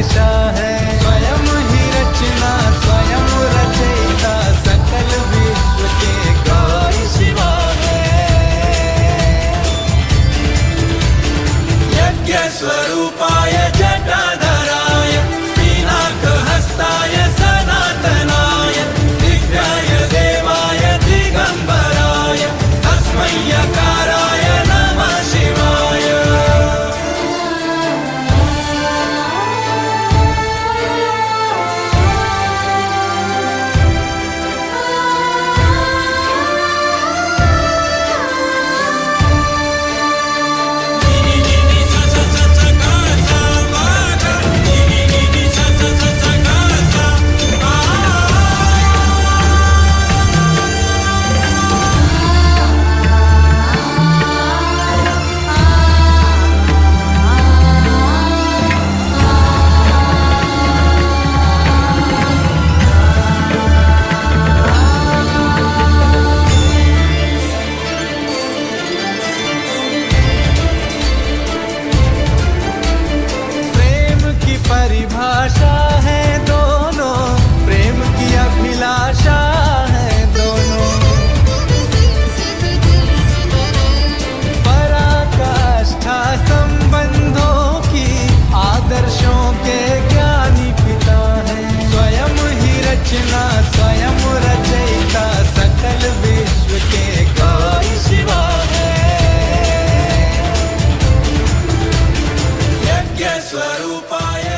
हमेशा है, स्वयं ही रचना स्वयं रचयिता, सकल विश्व के गौरी शिवा है। यज्ञ स्वरूपाय जटाधराय, पिनाकहस्ताय सनातनाय, दिव्याय देवाय दिगंबराय, तस्मै यकाराय नमः शिवाय। परिभाषा है दोनों, प्रेम की अभिलाषा है दोनों, पराकाष्ठा संबंधों की आदर्शों के ज्ञानी पिता है, स्वयं ही रचना स्वयं रचयिता, सकल विश्व के गौरी शिवा है। यज्ञ स्वरूपाय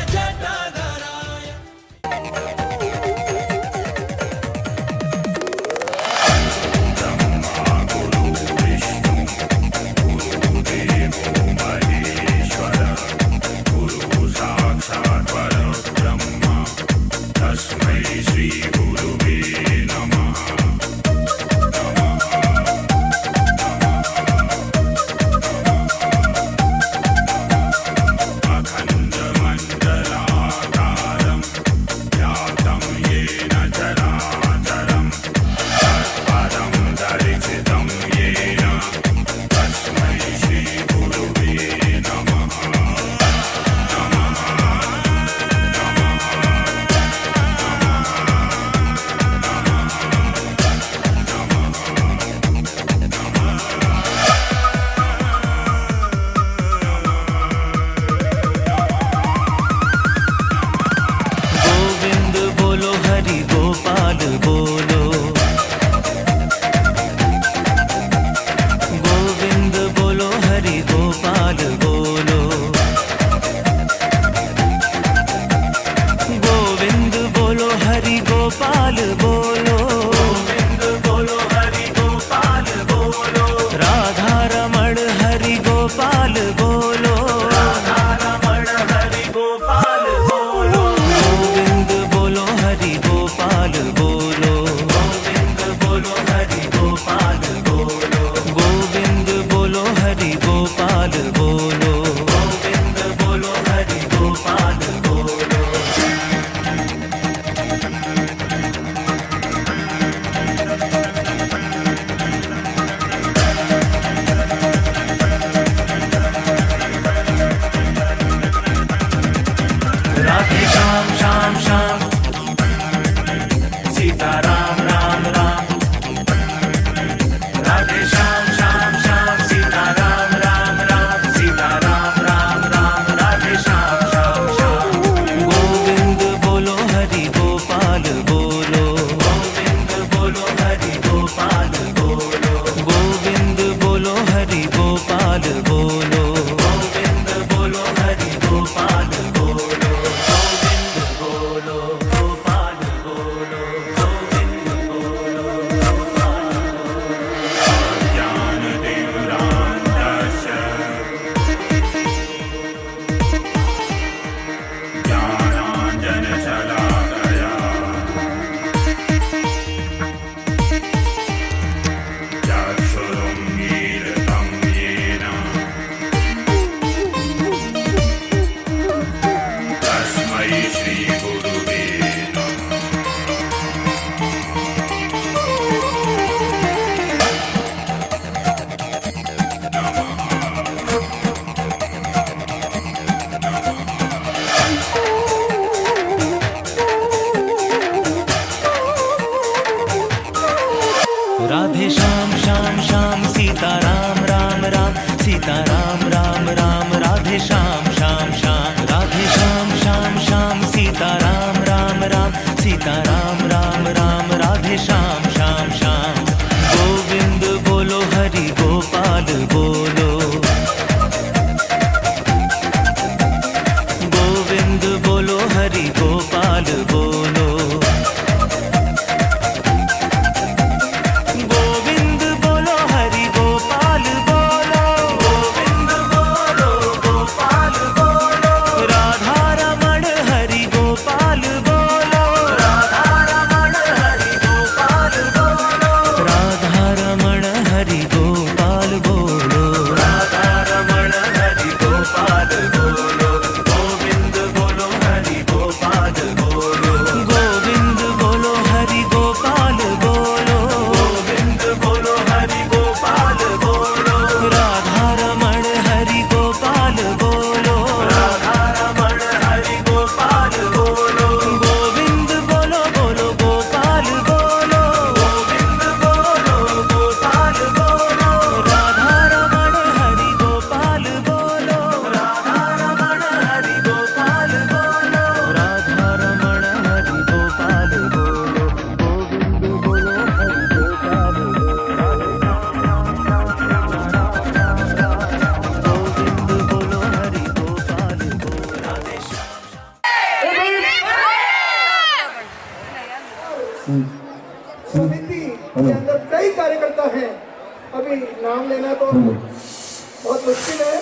अभी नाम लेना तो बहुत मुश्किल है।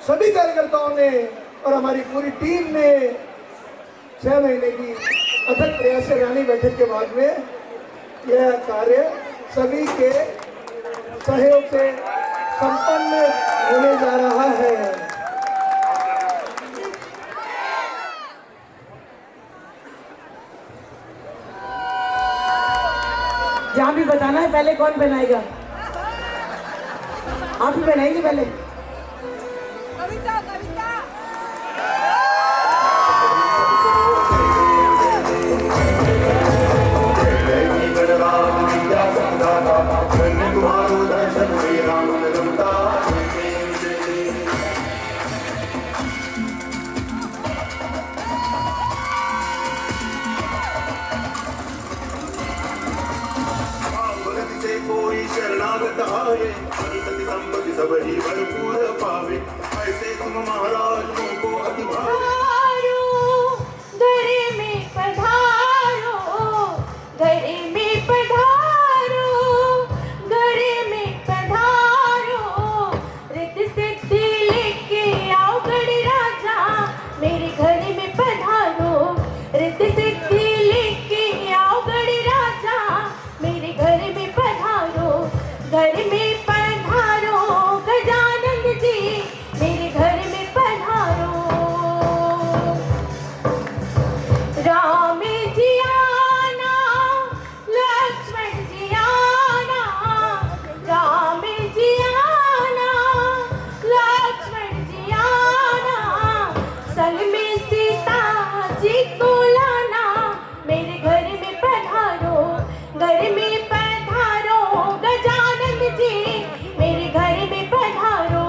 सभी कार्यकर्ताओं ने और हमारी पूरी टीम ने 6 महीने की अथक प्रयास से रानी बैठक के बाद में यह कार्य सभी के सहयोग से संपन्न होने जा रहा है। जहाँ भी बताना है पहले कौन बनाएगा? आप ही बनाएंगे पहले। कविता कविता कोई शरणागत आए सती संपत्ति सब ही भरपूर पावे ऐसे तुम महाराज को अति पधारो घरे में पधारो घरे में पधारो घरे में पधारो रिद्ध सिद्धि लेके आओ गढ़ राजा मेरे घर में पधारो रिद्ध सिद्धि लेके आओ गढ़ राजा मेरे घर में पधारो घर में पधारो गजानन जी मेरे घर में पधारो राम जी आना लक्ष्मण जी आना राम जी आना लक्ष्मण जी आना संग में सीता जी को लाना मेरे घर में पधारो घर में पधारो गजानन जी मेरे घर में पधारो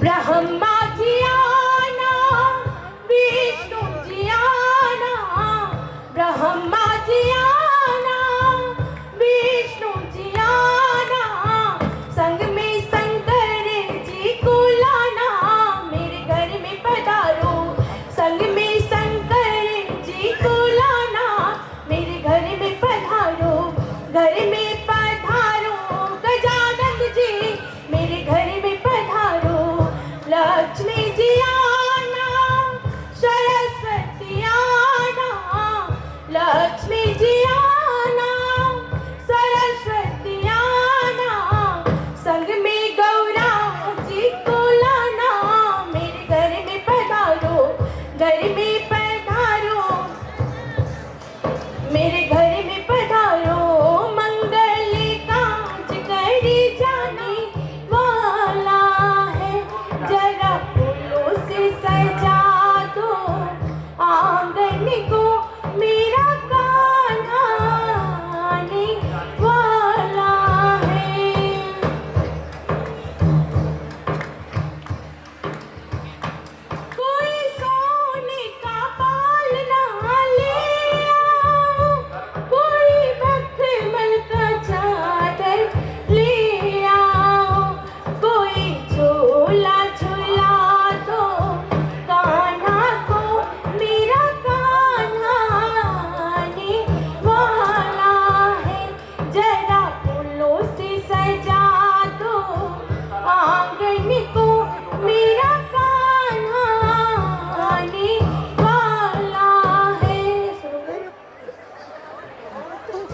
ब्रह्मा जी आना विष्णु जी आना ब्रह्मा जी आना विष्णु जी आना संग में शंकर जी को लाना मेरे घर में पधारो संग में शंकर जी को लाना मेरे घर में पधारो घर में पधारो गजानन जी मेरे घर में पधारो लक्ष्मी जी आना सरस्वती आना लक्ष्मी जी आना सरस्वती आना संग में गौरा जी को लाना मेरे घर में पधारो घर में पधारो मेरे घर में पधारो मंगल काज करी जाने वाला है जरा फूलों से सजा दो आंगन को मेरा कान्हा आने वाला है। कोई सोने का पालना ले आओ कोई मखमल का चादर ले आओ कोई झोला झुला दो कान्हा को मेरा कान्हा आने वाला है जरा फूलों से सजा दो आंगन को मेरा कान्हा आने वाला है।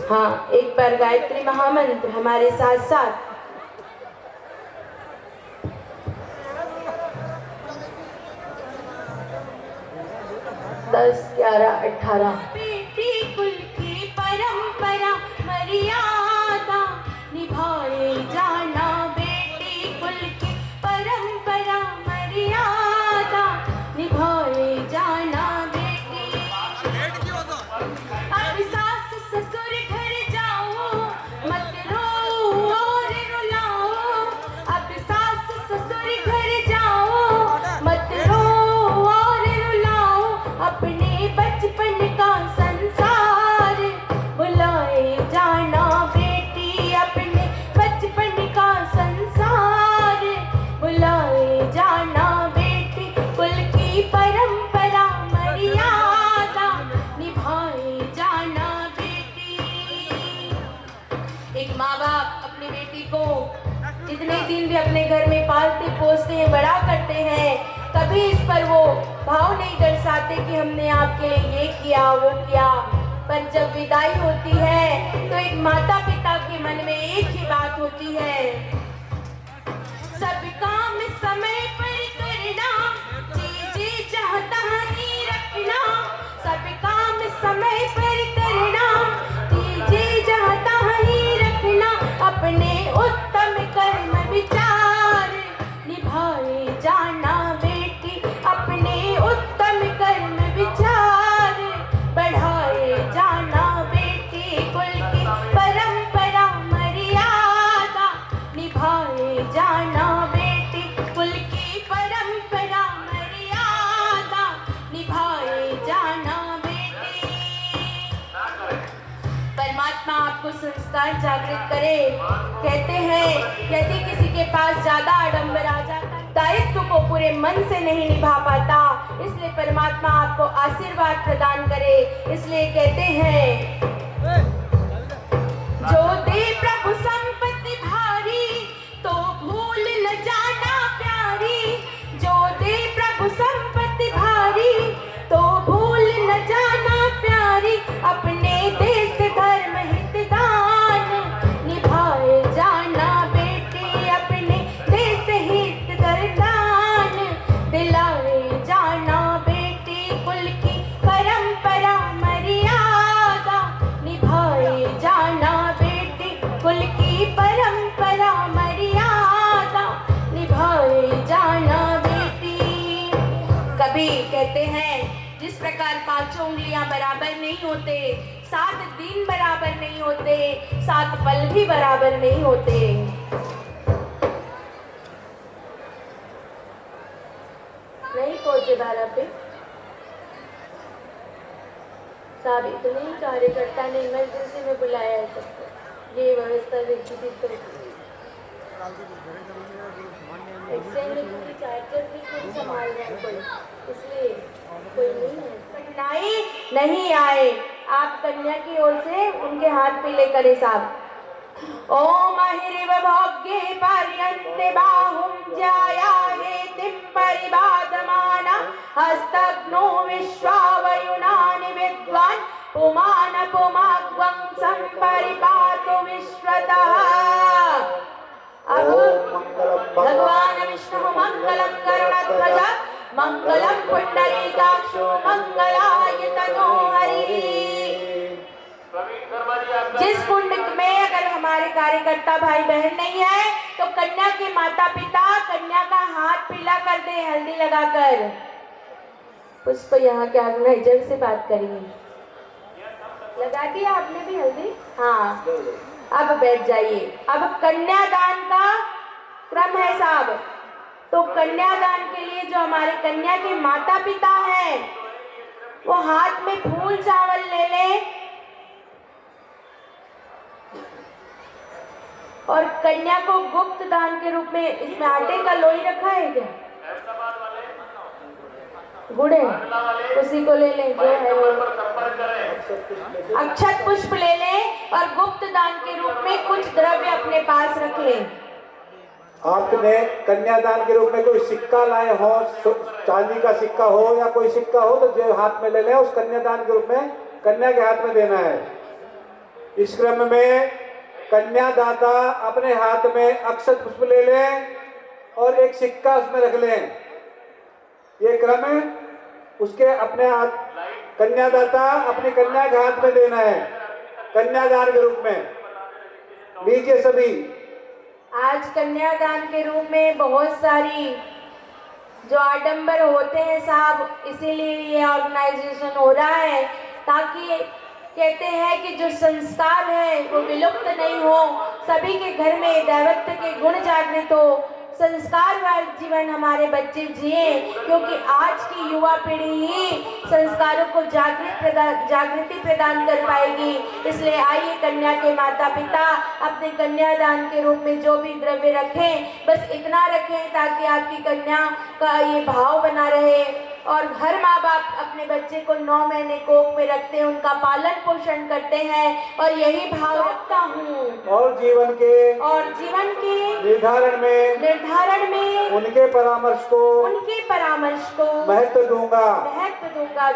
हाँ, एक बार गायत्री महामंत्र हमारे साथ साथ। 10, 11, 18 बेटी कुल की परंपरा मर्यादा निभाए जाना बेटी कुल की परंपरा मर्यादा निभाए जाना बेटी अब सास ससुर घर जाओ मत रो और रुलाओ अब सास ससुर घर जाओ मत रो और रुलाओ अपने बचपन का संसार बुलाए जाना एक माँ बाप अपनी बेटी को जितने दिन भी अपने घर में पालते पोसते हैं, बड़ा करते हैं, कभी इस पर वो भाव नहीं दर्शाते कि हमने आपके लिए ये किया वो किया। पर जब विदाई होती है तो एक माता पिता के मन में एक ही बात होती है, सब काम समय पर करना, जी चाहता ही रखना, सब काम समय पर करना, जी चाहता ही रखना, अपने उत्तम कर्म विचार निभाए जाना बेटी, अपने उत्तम कर्म विचार बढ़ाए जाना बेटी, कुल की परंपरा मर्यादा निभाए जाना बेटी, कुल की परंपरा मर्यादा निभाए जाना बेटी। परमात्मा आपको संस्कार जागृत करे। कहते हैं यदि किसी के पास ज्यादा आडंबर आ जाता है, दायित्व को पूरे मन से नहीं निभा पाता, इसलिए परमात्मा आपको आशीर्वाद प्रदान करे। इसलिए कहते हैं, जो दे प्रभु संपत्ति भारी तो भूल न जाना प्यारी, जो दे प्रभु संपत्ति भारी तो भूल न जाना प्यारी, अपने देश धर्म हित दान निभाए जाना बेटी, अपने देश हित दान दिलाए जाना बेटी, कुल की परंपरा मर्यादा निभाए जाना बेटी, कुल की परंपरा मर्यादा निभाए जाना बेटी। कभी कहते हैं जिस प्रकार पांचों उंगलियां बराबर नहीं होते, 7 दिन बराबर नहीं होते, 7 पल भी बराबर नहीं होते। नहीं पहुंचे 12 पे साहब, इतने ही कार्यकर्ता ने इमरजेंसी में बुलाया है सबको, ये व्यवस्था देखी थी तो एक्सचेंज में चार्जर भी कोई संभाल रहा है कोई, इसलिए कोई नहीं है। कठिनाई नहीं आए, आप कन्या की ओर से उनके हाथ पे लेकर साहब, ओम अहिरिव भोग्ये पर्यन्ते बाहुं ज्यायाहे तिं परिबाधमाना, हस्तग्नो विश्वावयुनानि विद्वान्, पुमान पुमाग्वं संपरिपातु विश्वतः। अब भगवान विष्णु मंगलम गरुड़ध्वज मंगलम पुंडरीकाक्षो मंगलायतनो हरि। जिस कुंड में अगर हमारे कार्यकर्ता भाई बहन नहीं है तो कन्या के माता पिता कन्या का हाथ पीला कर दे हल्दी लगाकर। पुष्प यहाँ के ऑर्गेनाइजर से बात करिए, लगा दिया आपने भी हल्दी? हाँ, अब बैठ जाइए। अब कन्यादान का क्रम है साहब, तो कन्यादान के लिए जो हमारे कन्या के माता पिता हैं वो हाथ में फूल चावल ले ले और कन्या को गुप्त दान के रूप में, इसमें आटे का लोई रखा है क्या? गुड़ है, उसी को ले लें जो है वो। अक्षत पुष्प ले लें और गुप्त दान के रूप में कुछ द्रव्य अपने पास रख लें। आपने कन्यादान के रूप में कोई सिक्का लाए हो, चांदी का सिक्का हो या कोई सिक्का हो तो जो हाथ में ले लें, उस कन्यादान के रूप में कन्या के हाथ में देना है। इस क्रम में कन्यादाता अपने हाथ में अक्षत पुष्प ले लें और एक सिक्का उसमें रख लें। ये क्रम है, उसके अपने हाथ कन्यादाता अपनी कन्या के हाथ में देना है कन्यादान के रूप में। लीजिए सभी। आज कन्यादान के रूप में बहुत सारी जो आडंबर होते हैं साहब, इसीलिए ये ऑर्गेनाइजेशन हो रहा है ताकि कहते हैं कि जो संस्कार है वो विलुप्त नहीं हो, सभी के घर में दैवत्व के गुण जागृत हो, संस्कार वाला जीवन हमारे बच्चे जिए, क्योंकि आज की युवा पीढ़ी ही संस्कारों को जागृति प्रदान कर पाएगी। इसलिए आइए कन्या के माता पिता अपने कन्यादान के रूप में जो भी द्रव्य रखें, बस इतना रखें ताकि आपकी कन्या का ये भाव बना रहे और हर माँ बाप अपने बच्चे को 9 महीने कोख में रखते हैं, उनका पालन पोषण करते हैं और यही भाव रखता हूँ। और जीवन के निर्धारण में उनके परामर्श को महत्व दूंगा।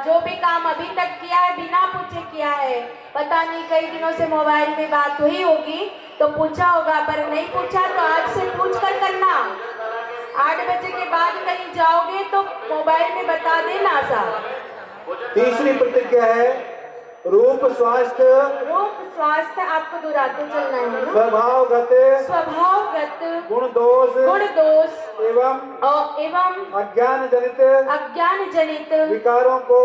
जो भी काम अभी तक किया है बिना पूछे किया है, पता नहीं कई दिनों से मोबाइल में बात हुई होगी तो पूछा होगा, पर नहीं पूछा तो आज से पूछ कर करना। 8 बजे के बाद कहीं जाओगे तो मोबाइल में बता देना साहब। तीसरी प्रतिज्ञा है रूप स्वास्थ्य आपको दुराते चलना है ना? स्वभावगत गुण दोष एवं अज्ञान जनित विकारों को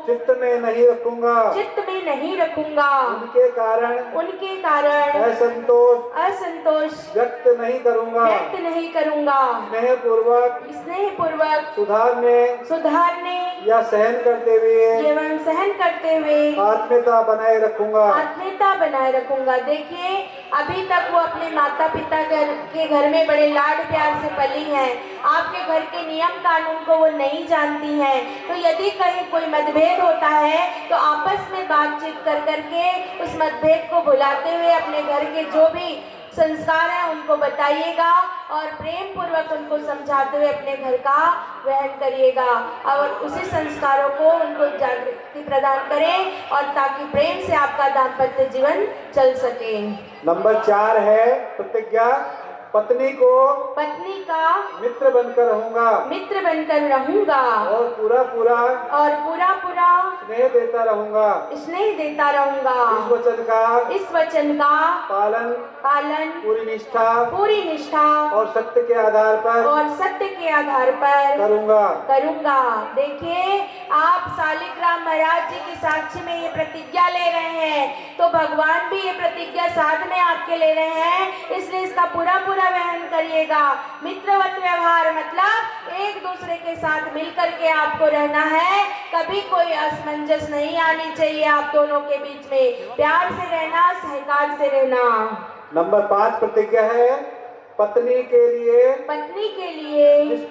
चित्त में नहीं रखूंगा। उनके कारण असंतोष व्यक्त नहीं करूंगा। स्नेह पूर्वक सुधारने या सहन करते हुए आत्मीयता बनाए रखूंगा। देखिए अभी तक वो अपने माता पिता के घर में बड़े लाड प्यार से पली हैं, आपके घर के नियम कानून को वो नहीं जानती हैं। तो यदि कहीं कोई मतभेद होता है तो आपस में बातचीत करके उस मतभेद को भुलाते हुए अपने घर के जो भी संस्कार है उनको बताइएगा और प्रेम पूर्वक उनको समझाते हुए अपने घर का वहन करिएगा और उसी संस्कारों को उनको जागृति प्रदान करें और ताकि प्रेम से आपका दाम्पत्य जीवन चल सके। नंबर 4 है प्रतिज्ञा पत्नी का मित्र बनकर रहूंगा और पूरा स्नेह देता रहूंगा। इस वचन का पालन पूरी निष्ठा और सत्य के आधार पर करूंगा। देखिए आप शालिग्राम महाराज जी की साक्षी में ये प्रतिज्ञा ले रहे हैं तो भगवान भी ये प्रतिज्ञा साथ में आपके ले रहे हैं, इसलिए इसका पूरा वहन करिएगा। मित्रवत व्यवहार मतलब एक दूसरे के साथ मिलकर के आपको रहना है, कभी कोई असमंजस नहीं आनी चाहिए आप दोनों के बीच में, प्यार से रहना, सहकार से रहना। नंबर 5 प्रतिज्ञा है पत्नी के लिए जिस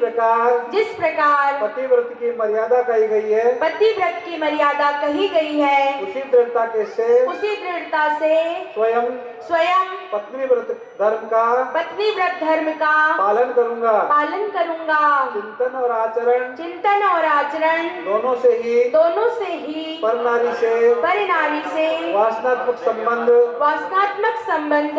प्रकार पतिव्रत की मर्यादा कही गई है उसी दृढ़ता से स्वयं पत्नीव्रत धर्म का पालन करूंगा। चिंतन और आचरण दोनों से ही पर नारी से वासनात्मक संबंध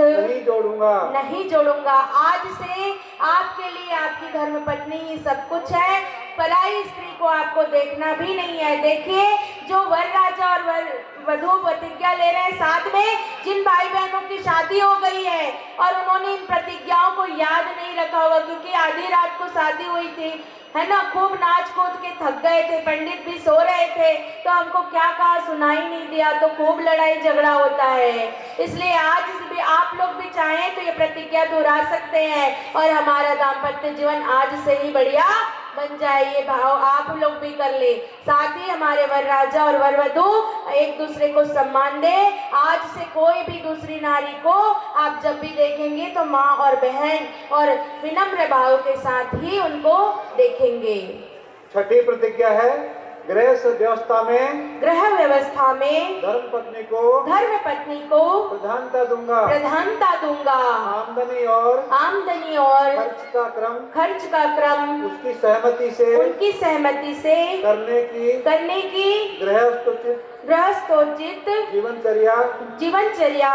नहीं जोड़ूंगा। आज से आपके लिए आपकी धर्मपत्नी ही सब कुछ है, पराई स्त्री को आपको देखना भी नहीं है। देखिए जो वर राजा और वधू प्रतिज्ञा ले रहे हैं, साथ में जिन भाई बहनों की शादी हो गई है और उन्होंने इन प्रतिज्ञाओं को याद नहीं रखा होगा क्योंकि आधी रात को शादी हुई थी, है ना, खूब नाच कूद के थक गए थे, पंडित भी सो रहे थे तो हमको क्या कहा सुनाई नहीं दिया, तो खूब लड़ाई झगड़ा होता है। इसलिए आज भी आप लोग भी चाहें तो ये प्रतिज्ञा दोहरा सकते हैं और हमारा दाम्पत्य जीवन आज से ही बढ़िया बन जाए, ये भाव आप लोग भी कर ले। साथ ही हमारे वर राजा और वर वधू एक दूसरे को सम्मान दे। आज से कोई भी दूसरी नारी को आप जब भी देखेंगे तो माँ और बहन और विनम्र भाव के साथ ही उनको देखेंगे। छठी प्रतिज्ञा है गृह व्यवस्था में धर्म पत्नी को प्रधानता दूंगा। आमदनी और खर्च का क्रम उनकी सहमति से करने की गृहस्थोचित जीवनचर्या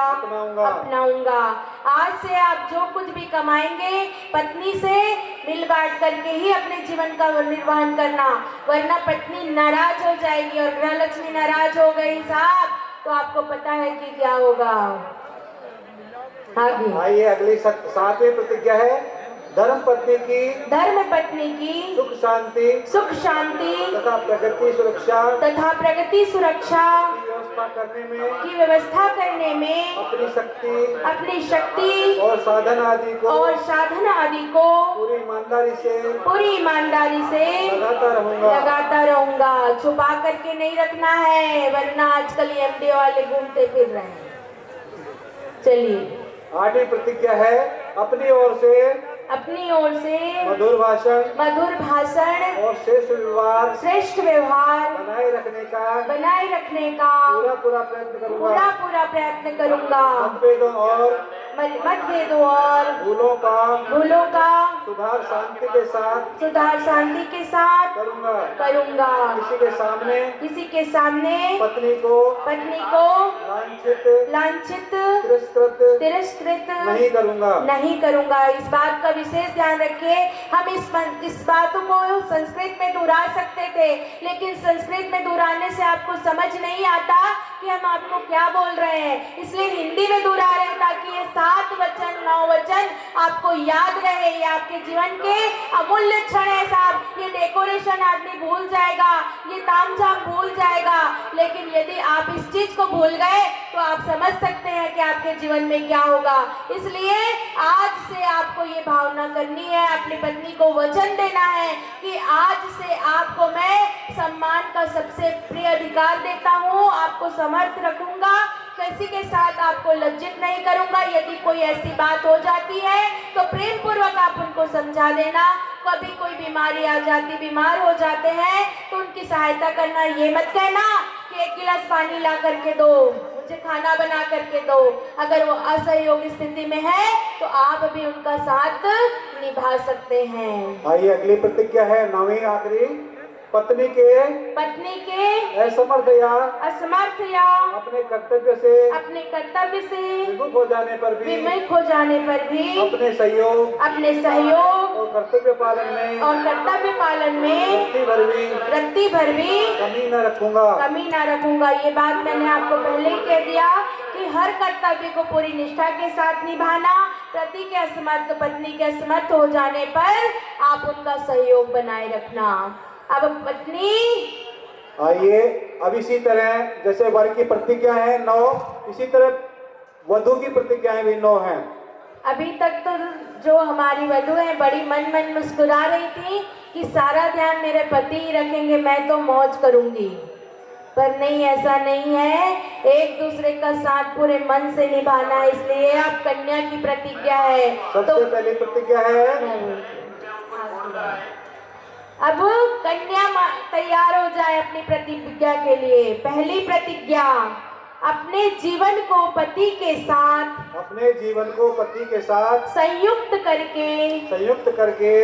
अपनाऊंगा। आज से आप जो कुछ भी कमाएंगे पत्नी से मिल बांट करके ही अपने जीवन का निर्वहन करना, वरना पत्नी नाराज हो जाएगी और गृह लक्ष्मी नाराज हो गई साहब तो आपको पता है कि क्या होगा। आइए अगली 7वीं प्रतिज्ञा है धर्म पत्नी की सुख शांति तथा प्रगति सुरक्षा की व्यवस्था करने में अपनी शक्ति और साधन आदि को पूरी ईमानदारी से लगाता रहूंगा। छुपा करके नहीं रखना है, वरना आजकल एमडी वाले घूमते फिर रहे हैं। चलिए 8वीं प्रतिज्ञा है अपनी ओर से अपनी ओर से मधुर भाषण और श्रेष्ठ व्यवहार बनाए रखने का पूरा प्रयत्न करूंगा। मतभेदों और भूलों का सुधार शांति के साथ करूंगा। किसी के सामने पत्नी को लांछित तिरस्कृत नहीं करूंगा। इस बात का विशेष ध्यान रखिए। हम इस बातों को संस्कृत में दोहरा सकते थे, लेकिन संस्कृत में दोहराने से आपको समझ नहीं आता कि हम आपको क्या बोल रहे हैं, इसलिए हिंदी में दोहरा रहे हैं ताकि ये 7 वचन 9 वचन आपको याद रहे। ये आपके जीवन के अमूल्य क्षण है साहब। ये डेकोरेशन आदमी भूल जाएगा, ये तामझाम भूल जाएगा, लेकिन यदि आप इस चीज को भूल गए तो आप समझ सकते हैं कि आपके जीवन में क्या होगा। इसलिए आज से आपको ये भावना करनी है, अपनी पत्नी को वचन देना है कि आज से आपको मैं सम्मान का सबसे प्रिय अधिकार देता हूँ, आपको समर्थ रखूंगा, किसी के साथ आपको लज्जित नहीं करूंगा। यदि कोई ऐसी बात हो जाती है तो प्रेम पूर्वक आप उनको समझा देना। कभी कोई बीमारी आ जाती, बीमार हो जाते हैं तो उनकी सहायता करना। ये मत कहना कि 1 गिलास पानी ला करके दो, मुझे खाना बना करके दो। अगर वो असहयोग स्थिति में है तो आप भी उनका साथ निभा सकते हैं। आइए अगली प्रतिज्ञा है 9वीं आखिरी। पत्नी के असमर्थ या अपने कर्तव्य से विमुख हो जाने पर भी अपने सहयोग और कर्तव्य पालन में रत्ती भर भी कमी न रखूंगा। ये बात मैंने आपको पहले ही कह दिया कि हर कर्तव्य को पूरी निष्ठा के साथ निभाना। पति के असमर्थ, पत्नी के असमर्थ हो जाने पर आप उनका सहयोग बनाए रखना। अब पत्नी, आइए अब इसी तरह जैसे वर की प्रतिज्ञा है 9, इसी तरह वधु की प्रतिज्ञाएं भी 9 हैं। अभी तक तो जो हमारी वधु है बड़ी मन मुस्कुरा रही थी कि सारा ध्यान मेरे पति ही रखेंगे, मैं तो मौज करूंगी, पर नहीं, ऐसा नहीं है। एक दूसरे का साथ पूरे मन से निभाना है। इसलिए अब कन्या की प्रतिज्ञा है। सबसे पहली प्रतिज्ञा है, अब कन्या तैयार हो जाए अपनी प्रतिज्ञा के लिए। पहली प्रतिज्ञा, अपने जीवन को पति के साथ संयुक्त करके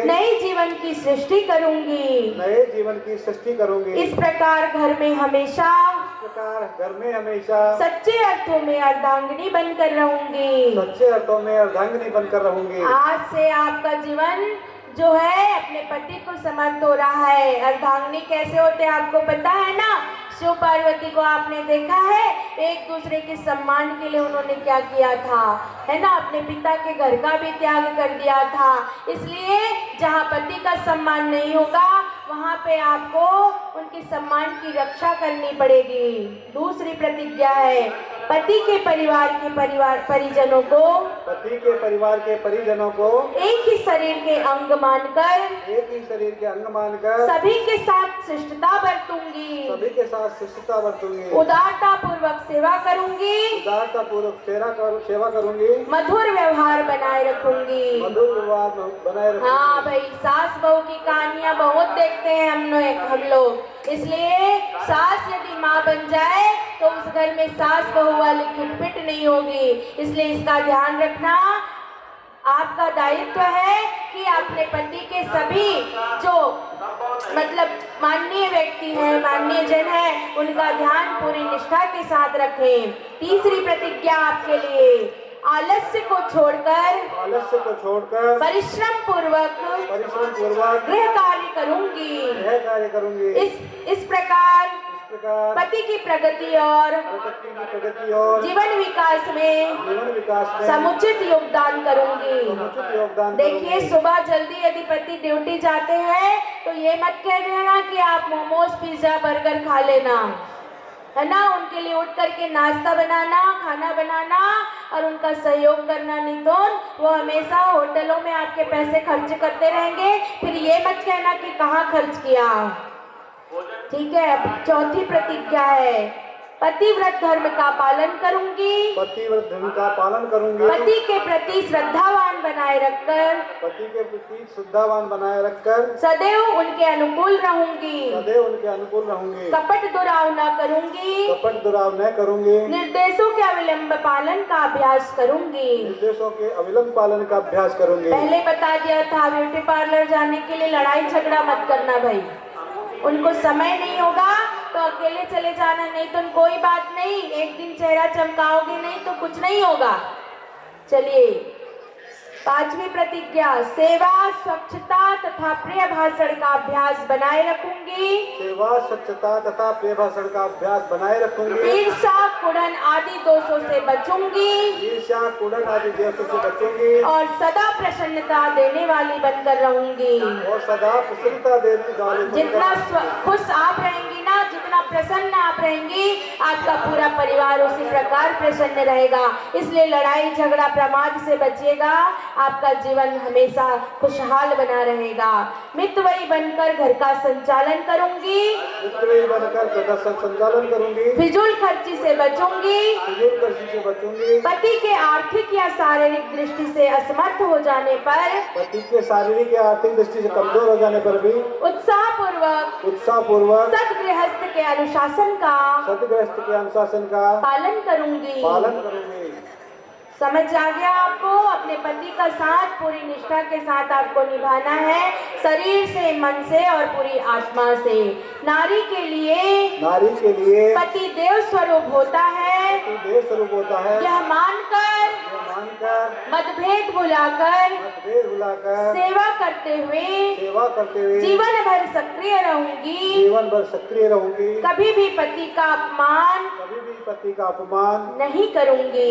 नए जीवन की सृष्टि करूंगी। इस प्रकार घर में हमेशा सच्चे अर्थों में अर्धांगिनी बनकर रहूंगी। आज से आपका जीवन जो है अपने पति को समर्थ हो रहा है। अर्धांगिनी कैसे होते हैं आपको पता है ना। शिव पार्वती को आपने देखा है, एक दूसरे के सम्मान के लिए उन्होंने क्या किया था, है ना, अपने पिता के घर का भी त्याग कर दिया था। इसलिए जहाँ पति का सम्मान नहीं होगा वहाँ पे आपको उनके सम्मान की रक्षा करनी पड़ेगी। दूसरी प्रतिज्ञा है, पति के परिवार के परिजनों को एक ही शरीर के अंग मानकर सभी के साथ शिष्टता बरतूंगी। उदारता पूर्वक सेवा करूंगी। मधुर व्यवहार बनाए रखूंगी। हाँ भाई, सास बहू की कहानियाँ बहुत देखते हैं हम लोग। इसलिए सास यदि माँ बन जाए तो उस घर में सास बहू वाली खिटपिट नहीं होगी। इसलिए इसका ध्यान रखना आपका दायित्व है कि अपने पति के सभी जो मतलब माननीय व्यक्ति हैं, माननीय जन हैं, उनका ध्यान पूरी निष्ठा के साथ रखें। तीसरी प्रतिज्ञा आपके लिए, आलस्य को छोड़कर परिश्रम पूर्वक गृह कार्य करूंगी। इस प्रकार पति की प्रगति और जीवन विकास में समुचित योगदान करूंगी। देखिए, सुबह जल्दी यदि पति ड्यूटी जाते हैं तो ये मत कह देना कि आप मोमोज, पिज्जा, बर्गर खा लेना, है ना। उनके लिए उठ करके नाश्ता बनाना, खाना बनाना और उनका सहयोग करना। नहीं तो वो हमेशा होटलों में आपके पैसे खर्च करते रहेंगे, फिर ये मत कहना कि कहाँ खर्च किया। ठीक है। अब चौथी प्रतिज्ञा है, पतिव्रत धर्म का पालन करूंगी, पतिव्रत धर्म का पालन करूंगी, पति के प्रति श्रद्धावान बनाए रखकर, पति के प्रति श्रद्धावान बनाए रखकर सदैव उनके अनुकूल रहूंगी, सदैव उनके अनुकूल रहूंगी, कपट दुराव न करूंगी, कपट दुराव न करूंगी, निर्देशों के अविलंब पालन का अभ्यास करूंगी, निर्देशों के अविलंब पालन का अभ्यास करूंगी। पहले बता दिया था ब्यूटी पार्लर जाने के लिए लड़ाई झगड़ा मत करना भाई, उनको समय नहीं होगा तो अकेले चले जाना, नहीं तो कोई बात नहीं, एक दिन चेहरा चमकाओगे नहीं तो कुछ नहीं होगा। चलिए 5वीं प्रतिज्ञा, सेवा स्वच्छता तथा प्रिय भाषण का अभ्यास बनाए रखूंगी, सेवा स्वच्छता तथा प्रिय भाषण का अभ्यास बनाए रखूंगी, ईर्ष्या कुड़न आदि दोषों से बचूंगी, ईर्ष्या कुड़न आदि दोषों से बचूंगी, और सदा प्रसन्नता देने वाली बनकर रहूंगी। और सदा प्रसन्नता देने वाली जितना खुश आप रहेंगी ना, जितना प्रसन्न आप रहेंगी, आपका पूरा परिवार उसी प्रकार प्रसन्न रहेगा। इसलिए लड़ाई झगड़ा प्रमाद से बचिएगा, आपका जीवन हमेशा खुशहाल बना रहेगा। मितव्ययी बनकर घर का संचालन करूंगी, मितव्ययी बनकर घर का संचालन करूंगी, फिजूल खर्ची से बचूंगी, फिजूल खर्ची से बचूंगी, पति के आर्थिक या शारीरिक दृष्टि से असमर्थ हो जाने पर, पति के शारीरिक या आर्थिक दृष्टि से कमजोर हो जाने पर भी उत्साह पूर्वक सदगृहस्थ के अनुशासन का पालन करूंगी। समझ आ गया आपको? अपने पति का साथ पूरी निष्ठा के साथ आपको निभाना है, शरीर से, मन से और पूरी आत्मा से। नारी के लिए पति देव स्वरूप होता है, यह मानकर मतभेद भुलाकर सेवा करते हुए जीवन भर सक्रिय रहूंगी, कभी भी पति का अपमान नहीं करूंगी।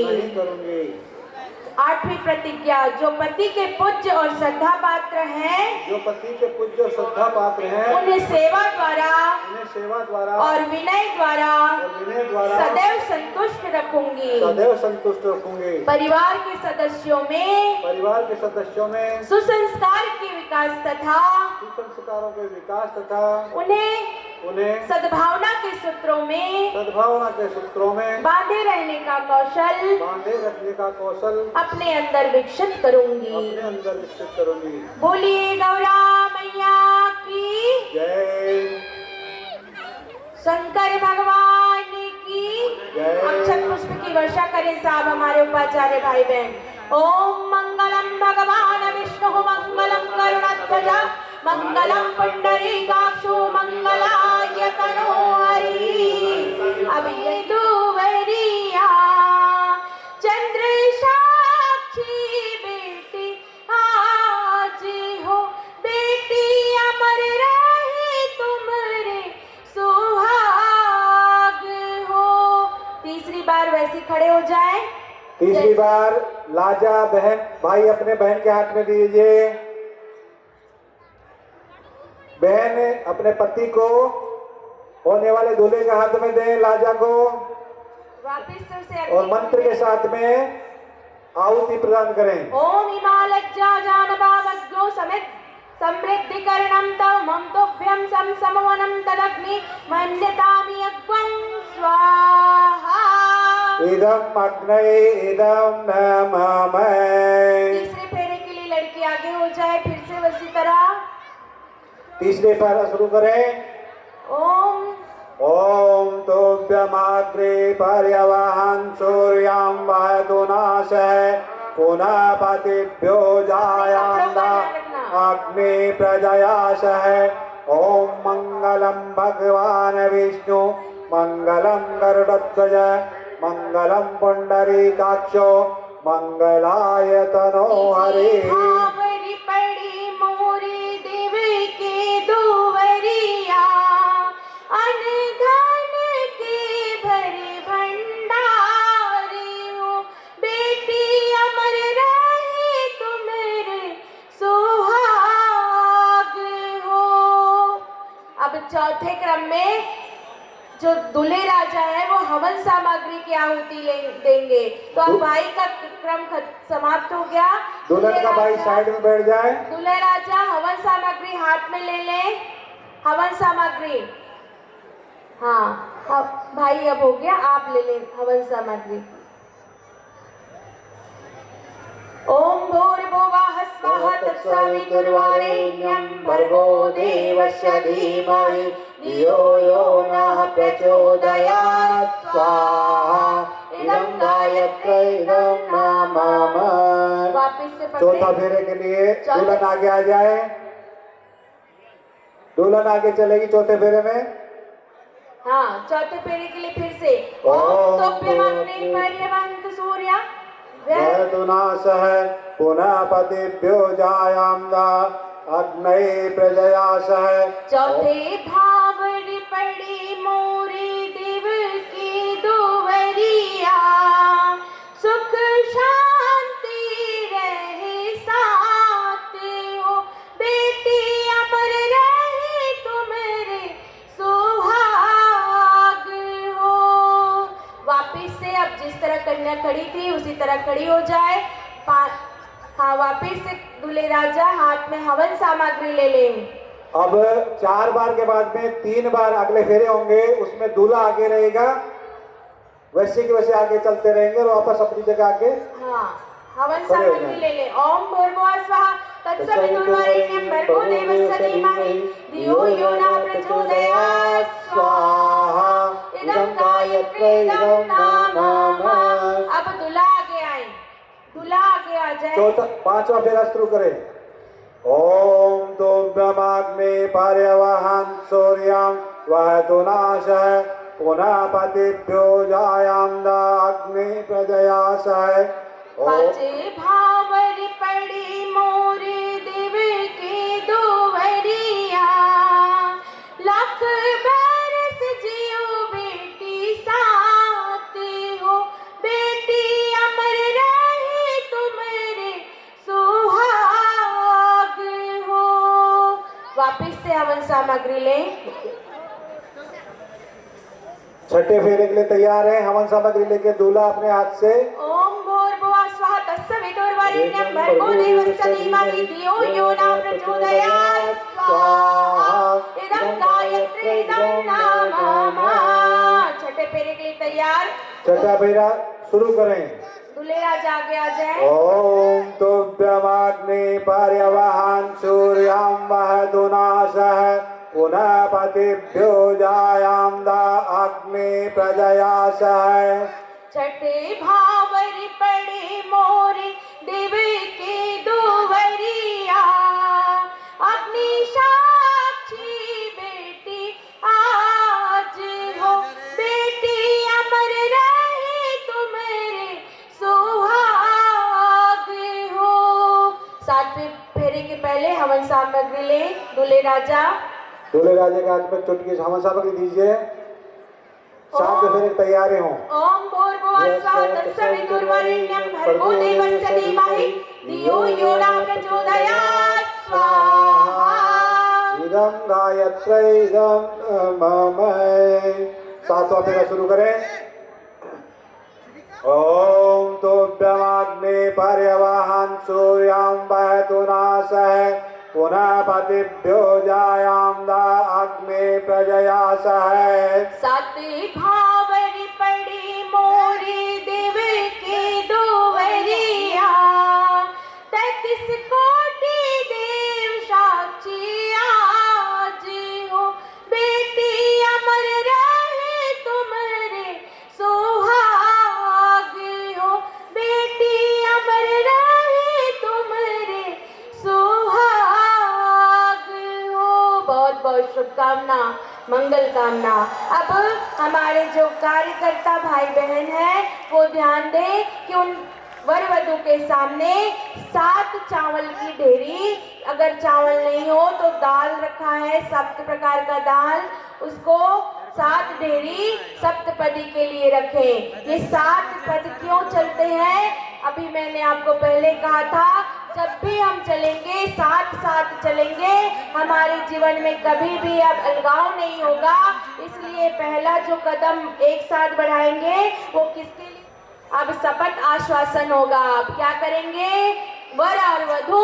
8वीं प्रतिज्ञा, जो पति के पूज्य और श्रद्धा पात्र हैं, उन्हें सेवा द्वारा और विनय द्वारा सदैव संतुष्ट रखूंगी। परिवार के सदस्यों में सुसंस्कार के विकास तथा उन्हें सद्भावना के सूत्रों में बांधे रखने का कौशल अपने अंदर विकसित करूंगी। बोलिए गौरा मैया की जय, शंकर भगवान की जय। अक्षत पुष्प की वर्षा करें साहब हमारे उपाचार्य भाई बहन। ओम मंगलम भगवान विष्णु मंगलम गरुड़ध्वज मंगलम पुंडरीकाक्षो मंगलाय तनोहरि। अब ये दुवरिया चंद्र साक्षी बेटी आज हो, बेटी अमर रहे तुम्हारे सुहाग हो। तीसरी बार वैसे खड़े हो जाए। तीसरी बार लाजा बहन भाई अपने बहन के हाथ में दीजिए। बहन अपने पति को होने वाले दूल्हे के हाथ में दें लाजा को, वापिस से और मंत्र के साथ में आहुति प्रदान करें। ओम हिमालज्जा जानभावज्ञो समेत समृद्धिकरणं तव ममतोभ्यं समवनं तदग्नि मन्यतामि अग्वं स्वाहा। इदं अग्नये इदं नमः। तीसरे फेरे के लिए लड़की आगे हो जाए, फिर से उसी तरह तीसरे पैरा शुरू करें। ओम तोभ्यमाग्रे पर्यवहन् सूर्यां वहतुनाशय पुनः पतिभ्यो जायांदा अग्नि प्रजयाशय। ओम मंगलम भगवान विष्णु मंगलम गरुड़ध्वज मंगलम पुंडरीकाक्षो मंगलाय तनोहरि। चौथे क्रम में जो दूल्हे राजा है वो हवन सामग्री की आहुति देंगे। तो अब भाई का क्रम समाप्त हो गया। दुल्हन का भाई साइड में बैठ जाए। दूल्हे राजा हवन सामग्री हाथ में ले ले। हवन सामग्री हाँ, भाई अब हो गया, आप ले लें हवन सामग्री। ओम भूर्भुवः स्वः तत्सवितुर्वरेण्यं भर्गो देवस्य धीमहि धियो यो नः प्रचोदयात् स्वाहा इदं गायत्र्यै इदं नामः। वापस से चौथा फेरे के लिए दुल्हन आगे आ जाए। दुल्हन आगे चलेगी चौथे फेरे में। हाँ, चौथे फेरे के लिए फिर से ओम तोप्यमाग्ने पर्यवन्तु सूर्या वैदुनासः पुनः पतिभ्यो जायाम्दा अग्नये प्रजयासः। चौथे भावरी पड़ी मोरी दिव की दुवरिया सुख शांति रहे साथ हो बेटी अमर रहे तुम्हारे सुहाग हो। वापिस से अब जिस तरह कन्या खड़ी थी उसी तरह खड़ी हो जाए। हाँ, वापिस से दूल्हे राजा हाथ में हवन सामग्री ले लें। अब 4 बार के बाद में 3 बार अगले फेरे होंगे, उसमें दूल्हा आगे रहेगा, वैसे के वैसे आगे चलते रहेंगे और वापस अपनी जगह आके हाँ, हवन सामग्री ले लें। ओम भूर्भुवः स्वः तत्सवितुर्वरेण्यं भर्गो देवस्य धीमहि धियो यो नः प्रचोदयात् स्वाहा इदं गायत्र्यै इदं नामः। अब दूल्हा आगे आए, दूल्हा आगे आ जाए। चौथा 5वां फेरा शुरू करें। ओम तोभ्यमाग्ने पर्यवहन् सूर्यं वहतुनासः पुनः पतिभ्यो जायाम्दा अग्ने प्रजयासः। पांचे भावरी पड़ी मोरी दिव की दुवरिया लख बरस जियो बेटी साथ हो बेटी अमर रहे तुम्हारे सुहाग हो। वापिस से हवन सामग्री लें। छठे फेरे के लिए तैयार है। हवन सामग्री लेके दूल्हा अपने हाथ से ओम भूर्भुवः स्वः तत्सवितुर्वरेण्यं भर्गो देवस्य धीमहि धियो यो नः प्रचोदयात् स्वाहा इदं गायत्र्यै इदं नामः। छठे फेरे के लिए तैयार। छठा फेरा शुरू करें। दूल्हे राजा आगे आ जाए। ओम तोभ्यमाग्ने पर्यवहन् सूर्यं वहतुनासः पुनः पतिभ्यो जायाम्दा अग्ने प्रजयासः। छठे भावरी पड़े मोरी दिव की दुवरिया अपनी साक्षी बेटी आज हो बेटी अमर रहे तुम्हारे सुहाग हो। 7वें फेरे के पहले हवन सामग्री ले दूल्हे राजा। दूल्हे राजा के हाथ में चुटकी हवन सामग्री दीजिए। 7वें फेरे की तैयारी हो। ओम भूर्भुवः स्वः तत्सवितुर्वरेण्यं भर्गो देवस्य धीमहि धियो यो नः प्रचोदयात् स्वाहा इदं गायत्र्यै इदं नामः। 7वां फेरा शुरू करें। ओम तोभ्यमाग्ने पर्यवहन् सूर्यं वहतुनासः पुनः पतिभ्यो जायाम्दा अग्ने प्रजयासः। 7 भावरी पड़ी मोरी दिव की दुवरिया 33 कोटि देव साक्षी आज हो बेटी अमर रहे तुम्हारे सुहाग हो बेटी अमर रहे तुम्हारे सुहाग हो। बहुत बहुत शुभकामना, मंगल कामना। अब हमारे जो कार्यकर्ता भाई बहन हैं वो ध्यान दें कि उन वर वधू के सामने 7 चावल की ढेरी, अगर चावल नहीं हो तो दाल रखा है, 7 प्रकार का दाल, उसको 7 ढेरी सप्तपदी के लिए रखें। ये 7 पद क्यों चलते हैं? अभी मैंने आपको पहले कहा था, जब भी हम चलेंगे साथ साथ चलेंगे, हमारे जीवन में कभी भी अब अलगाव नहीं होगा। इसलिए पहला जो कदम एक साथ बढ़ाएंगे वो किसके लिए? अब शपथ आश्वासन होगा। अब क्या करेंगे? वर और वधू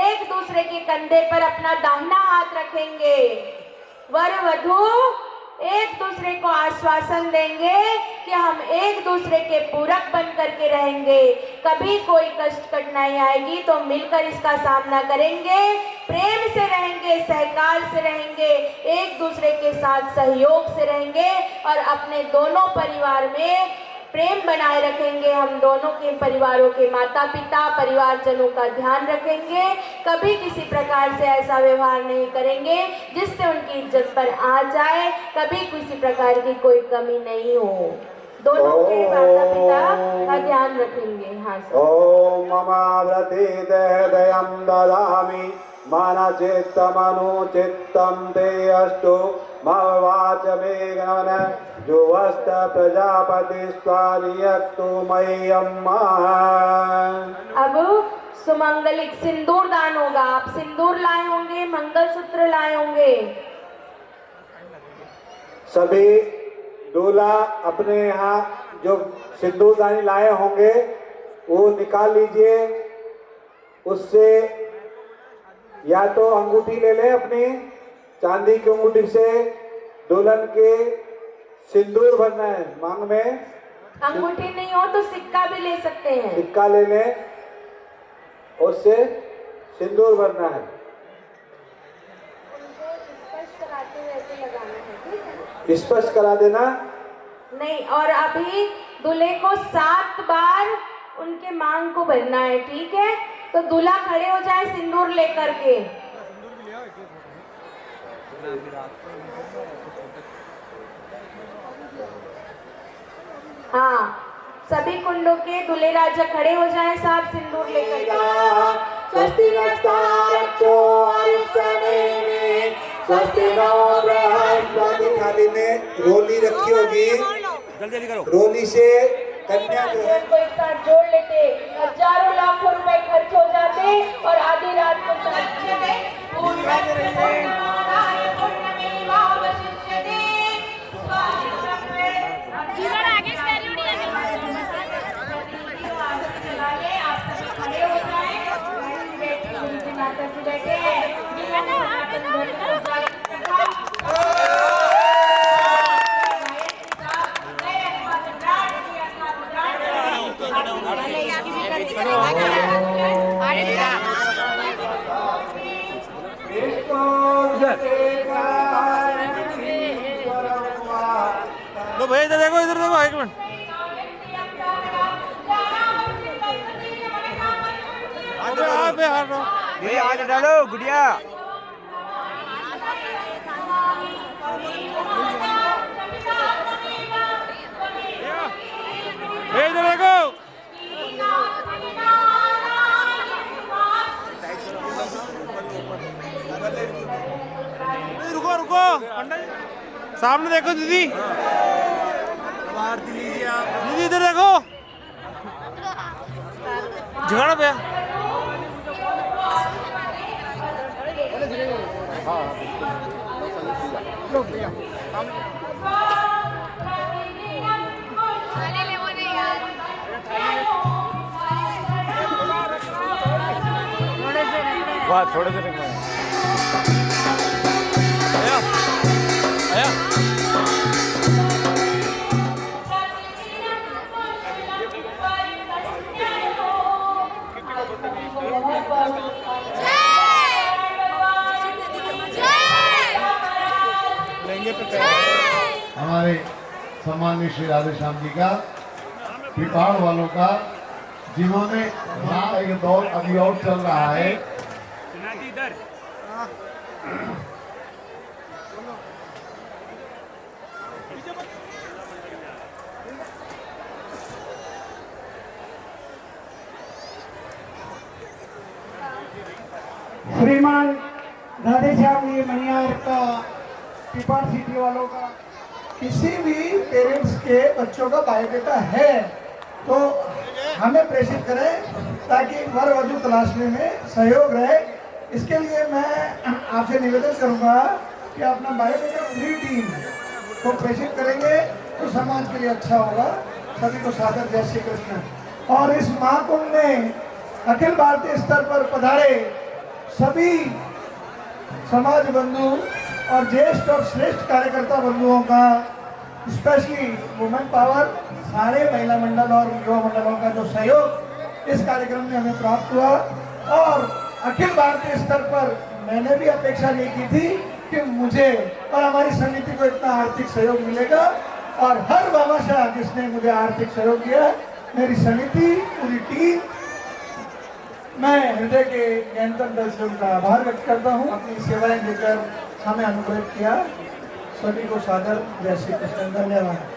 एक दूसरे के कंधे पर अपना दाहिना हाथ रखेंगे। वर वधू एक दूसरे को आश्वासन देंगे कि हम एक दूसरे के पूरक बन करके रहेंगे। कभी कोई कष्ट कठिनाई आएगी तो मिलकर इसका सामना करेंगे, प्रेम से रहेंगे, सहकार से रहेंगे, एक दूसरे के साथ सहयोग से रहेंगे और अपने दोनों परिवार में प्रेम बनाए रखेंगे। हम दोनों के परिवारों के माता पिता परिवारजनों का ध्यान रखेंगे, कभी किसी प्रकार से ऐसा व्यवहार नहीं करेंगे जिससे उनकी इज्जत पर आ जाए, कभी किसी प्रकार की कोई कमी नहीं हो। दोनों के माता पिता का ध्यान रखेंगे। हाँ सर। ओम ममाव्रते दयं ददामि मन चित्तमनु चित्तं ते अस्तु मवाच मे गण जुवस्त प्रजापति स्वानियतु मह्यम्। अब सुमंगलिक सिंदूर दान होगा। आप सिंदूर लाए होंगे, मंगलसूत्र लाए होंगे। सभी दूल्हा अपने यहाँ जो सिंदूर दानी लाए होंगे वो निकाल लीजिए। उससे या तो अंगूठी ले लें अपनी चांदी की अंगूठी से, दुल्हन के सिंदूर भरना है मांग में। अंगूठी नहीं हो तो सिक्का भी ले सकते हैं। सिक्का ले लें, उससे सिंदूर भरना है। स्पष्ट करा देना नहीं। और अभी दूल्हे को 7 बार उनके मांग को भरना है, ठीक है? तो दूल्हा खड़े हो जाए सिंदूर लेकर के। हाँ, सभी कुंडों के दूल्हे राजा खड़े हो जाएं साहब सिंदूर लेकर के। स्वस्ति नस्तारक्षो आयुष्यमेव स्वस्ति नो बृहस्पति। थाली में रोली रखी होगी, जल्दी करो। रोली से कन्या जो है को एक साथ जोड़ लेते, हजारों लाखों रुपए खर्च हो जाते और आधी रात को पहुंचते में तो भैया इधर देखो, इधर देखो, एक मिनट। आग डालो गुड़िया। इधर देखो। रुको रुको, सामने देखो दीदी। आरती लीजिए आप। दीदी इधर देखो, झगड़ा पे। वाह, थोड़े से रखना है। आया, आया। हमारे सम्माननीय श्री राधेश्याम जी का, पिपाड़ वालों का, जिन्होंने यहाँ एक दौर अभी और चल रहा है। श्रीमान राधेश्याम जी मनियार का, पिपाड़ सिटी वालों का, किसी भी पेरेंट्स के बच्चों का बायोडेटा है तो हमें प्रेषित करें ताकि वर वधू तलाशने में सहयोग रहे। इसके लिए मैं आपसे निवेदन करूंगा कि अपना बायोडेटा पूरी टीम को प्रेषित करेंगे तो समाज के लिए अच्छा होगा। सभी को सादर जय श्री कृष्ण। और इस महाकुंभ में अखिल भारतीय स्तर पर पधारे सभी समाज बंधु और ज्येष्ठ और श्रेष्ठ कार्यकर्ता बंधुओं का, स्पेशली वुमेन पावर, सारे महिला मंडल और युवा मंडलों का जो सहयोग इस कार्यक्रम में हमें प्राप्त हुआ। और अखिल भारतीय स्तर पर मैंने भी अपेक्षा नहीं की थी कि मुझे और हमारी समिति को इतना आर्थिक सहयोग मिलेगा, और हर भामाशाह जिसने मुझे आर्थिक सहयोग दिया, मेरी समिति, पूरी टीम, मैं हृदय के ज्ञानतन दल से उनका आभार व्यक्त करता हूँ। अपनी सेवाएं देकर हमें अनुग्रहित किया। सभी को सादर जय श्री कृष्ण, धन्यवाद।